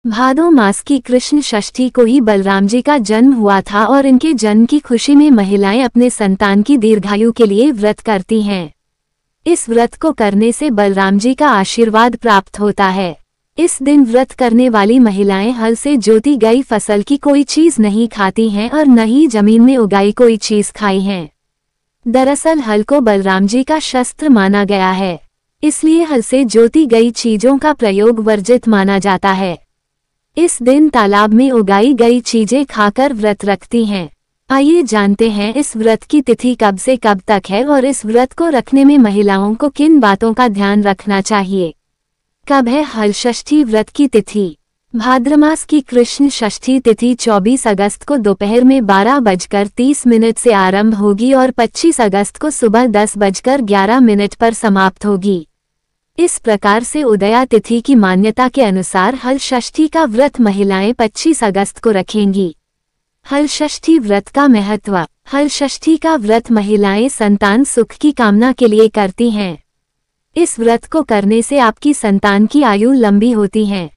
भादो मास की कृष्ण षष्ठी को ही बलराम जी का जन्म हुआ था और इनके जन्म की खुशी में महिलाएं अपने संतान की दीर्घायु के लिए व्रत करती हैं। इस व्रत को करने से बलराम जी का आशीर्वाद प्राप्त होता है। इस दिन व्रत करने वाली महिलाएं हल से जोती गई फसल की कोई चीज नहीं खाती हैं और न ही जमीन में उगाई कोई चीज खाई हैं। दरअसल हल को बलराम जी का शस्त्र माना गया है, इसलिए हल से जोती गई चीजों का प्रयोग वर्जित माना जाता है। इस दिन तालाब में उगाई गई चीजें खाकर व्रत रखती हैं। आइए जानते हैं इस व्रत की तिथि कब से कब तक है और इस व्रत को रखने में महिलाओं को किन बातों का ध्यान रखना चाहिए। कब है हल षष्ठी व्रत की तिथि? भाद्रमास की कृष्ण षष्ठी तिथि 24 अगस्त को दोपहर में 12:30 से आरंभ होगी और 25 अगस्त को सुबह 10:11 पर समाप्त होगी। इस प्रकार से उदया तिथि की मान्यता के अनुसार हल षष्ठी का व्रत महिलाएं 25 अगस्त को रखेंगी। हल षष्ठी व्रत का महत्व। हल षष्ठी का व्रत महिलाएं संतान सुख की कामना के लिए करती हैं। इस व्रत को करने से आपकी संतान की आयु लंबी होती है।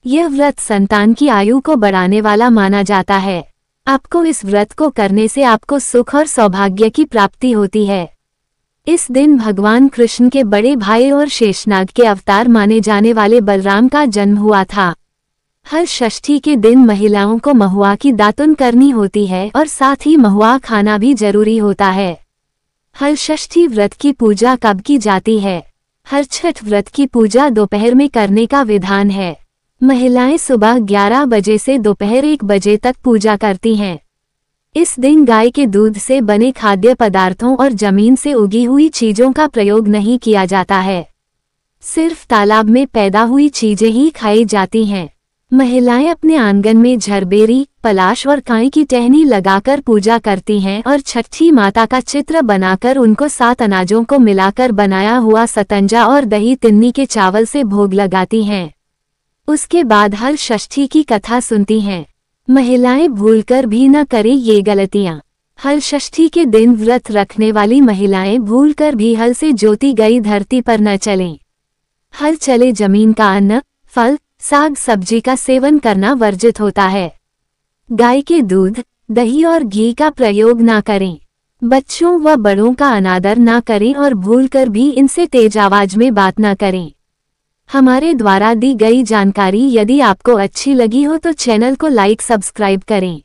यह व्रत संतान की आयु को बढ़ाने वाला माना जाता है। आपको इस व्रत को करने से आपको सुख और सौभाग्य की प्राप्ति होती है। इस दिन भगवान कृष्ण के बड़े भाई और शेषनाग के अवतार माने जाने वाले बलराम का जन्म हुआ था। हल षष्ठी के दिन महिलाओं को महुआ की दातुन करनी होती है और साथ ही महुआ खाना भी जरूरी होता है। हल षष्ठी व्रत की पूजा कब की जाती है? हर छठ व्रत की पूजा दोपहर में करने का विधान है। महिलाएं सुबह 11 बजे से दोपहर 1 बजे तक पूजा करती हैं। इस दिन गाय के दूध से बने खाद्य पदार्थों और जमीन से उगी हुई चीजों का प्रयोग नहीं किया जाता है। सिर्फ तालाब में पैदा हुई चीजें ही खाई जाती हैं। महिलाएं अपने आंगन में झरबेरी, पलाश और काई की टहनी लगाकर पूजा करती हैं और छठी माता का चित्र बनाकर उनको 7 अनाजों को मिलाकर बनाया हुआ सतंजा और दही तिन्नी के चावल से भोग लगाती हैं। उसके बाद हल षष्ठी की कथा सुनती हैं। महिलाएं भूलकर भी न करें ये गलतियां। हल षष्ठी के दिन व्रत रखने वाली महिलाएं भूलकर भी हल से जोती गई धरती पर न चलें। हल चले जमीन का अन्न, फल, साग सब्जी का सेवन करना वर्जित होता है। गाय के दूध, दही और घी का प्रयोग ना करें। बच्चों व बड़ों का अनादर ना करें और भूलकर भी इनसे तेज आवाज में बात ना करें। हमारे द्वारा दी गई जानकारी यदि आपको अच्छी लगी हो तो चैनल को लाइक सब्सक्राइब करें।